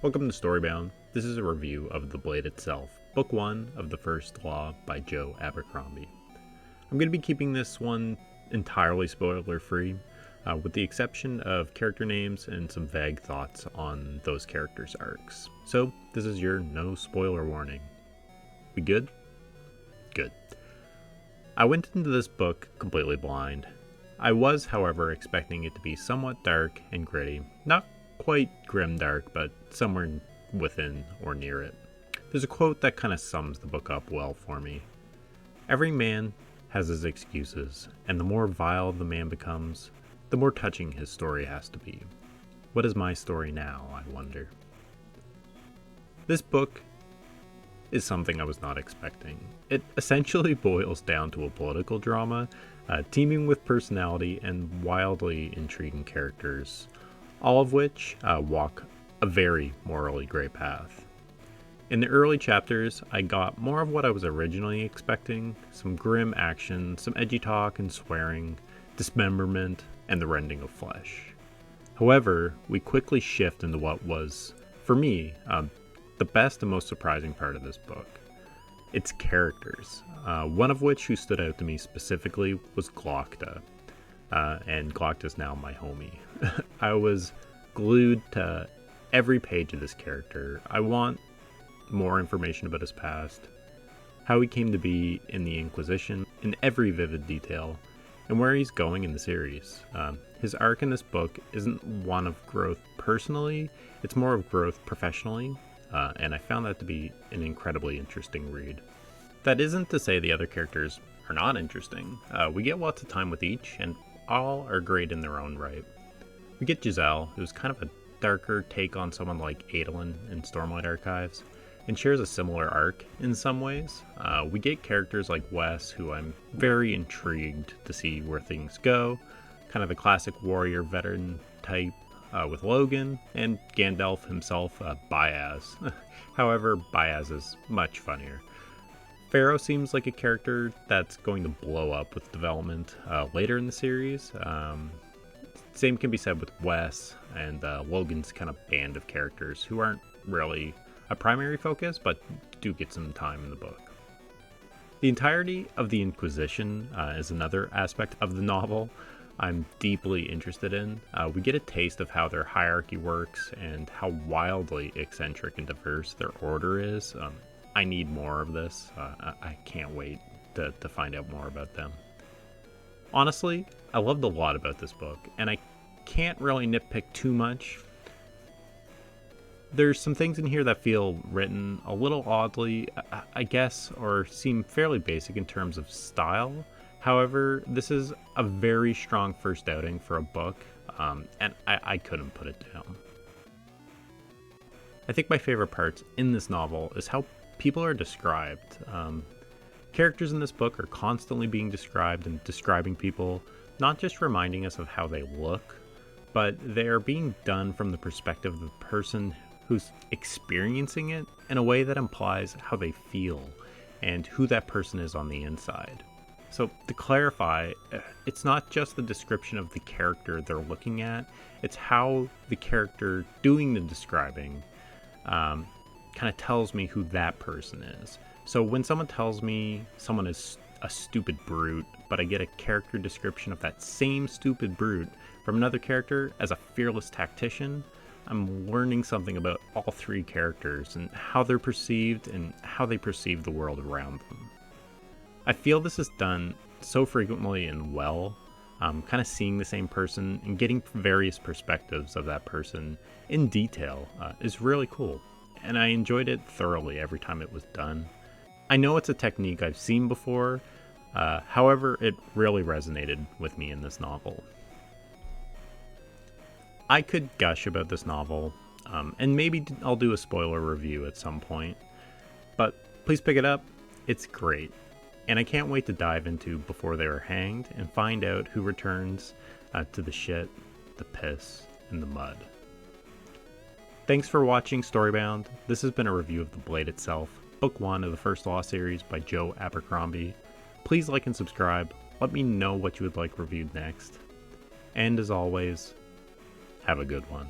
Welcome to Storybound. This is a review of The Blade itself, Book 1 of The First Law by Joe Abercrombie. I'm going to be keeping this one entirely spoiler-free, with the exception of character names and some vague thoughts on those characters' arcs. So, this is your no spoiler warning. We good? Good. I went into this book completely blind. I was, however, expecting it to be somewhat dark and gritty, not quite grimdark, but somewhere within or near it. There's a quote that kind of sums the book up well for me. Every man has his excuses, and the more vile the man becomes, the more touching his story has to be. What is my story now, I wonder? This book is something I was not expecting. It essentially boils down to a political drama, teeming with personality and wildly intriguing characters, all of which walk a very morally gray path. In the early chapters, I got more of what I was originally expecting, some grim action, some edgy talk and swearing, dismemberment, and the rending of flesh. However, we quickly shift into what was, for me, the best and most surprising part of this book. Its characters, one of which who stood out to me specifically was Glokta. And Glokta's now my homie. I was glued to every page of this character. I want more information about his past, how he came to be in the Inquisition in every vivid detail, and where he's going in the series. His arc in this book isn't one of growth personally, it's more of growth professionally, and I found that to be an incredibly interesting read. That isn't to say the other characters are not interesting. We get lots of time with each, and all are great in their own right. We get Giselle, who's kind of a darker take on someone like Adolin in Stormlight Archives, and shares a similar arc in some ways. We get characters like Wes, who I'm very intrigued to see where things go, kind of the classic warrior veteran type with Logan, and Gandalf himself, Baez. However, Baez is much funnier. Pharaoh seems like a character that's going to blow up with development later in the series. Same can be said with Wes and Logan's kind of band of characters who aren't really a primary focus, but do get some time in the book. The entirety of the Inquisition is another aspect of the novel I'm deeply interested in. We get a taste of how their hierarchy works and how wildly eccentric and diverse their order is. I need more of this. I can't wait to find out more about them. Honestly, I loved a lot about this book, and I can't really nitpick too much. There's some things in here that feel written a little oddly, I guess, or seem fairly basic in terms of style. However, this is a very strong first outing for a book, and I couldn't put it down. I think my favorite parts in this novel is how people are described. Characters in this book are constantly being described and describing people, not just reminding us of how they look, but they are being done from the perspective of the person who's experiencing it in a way that implies how they feel and who that person is on the inside. So to clarify, it's not just the description of the character they're looking at, it's how the character doing the describing kind of tells me who that person is. So when someone tells me someone is a stupid brute, but I get a character description of that same stupid brute from another character as a fearless tactician, I'm learning something about all three characters and how they're perceived and how they perceive the world around them. I feel this is done so frequently and well, kind of seeing the same person and getting various perspectives of that person in detail is really cool, and I enjoyed it thoroughly every time it was done. I know it's a technique I've seen before, however, it really resonated with me in this novel. I could gush about this novel, and maybe I'll do a spoiler review at some point, but please pick it up, it's great, and I can't wait to dive into Before They Were Hanged and find out who returns to the shit, the piss, and the mud. Thanks for watching Storybound. This has been a review of The Blade itself, Book 1 of the First Law series by Joe Abercrombie. Please like and subscribe. Let me know what you would like reviewed next. And as always, have a good one.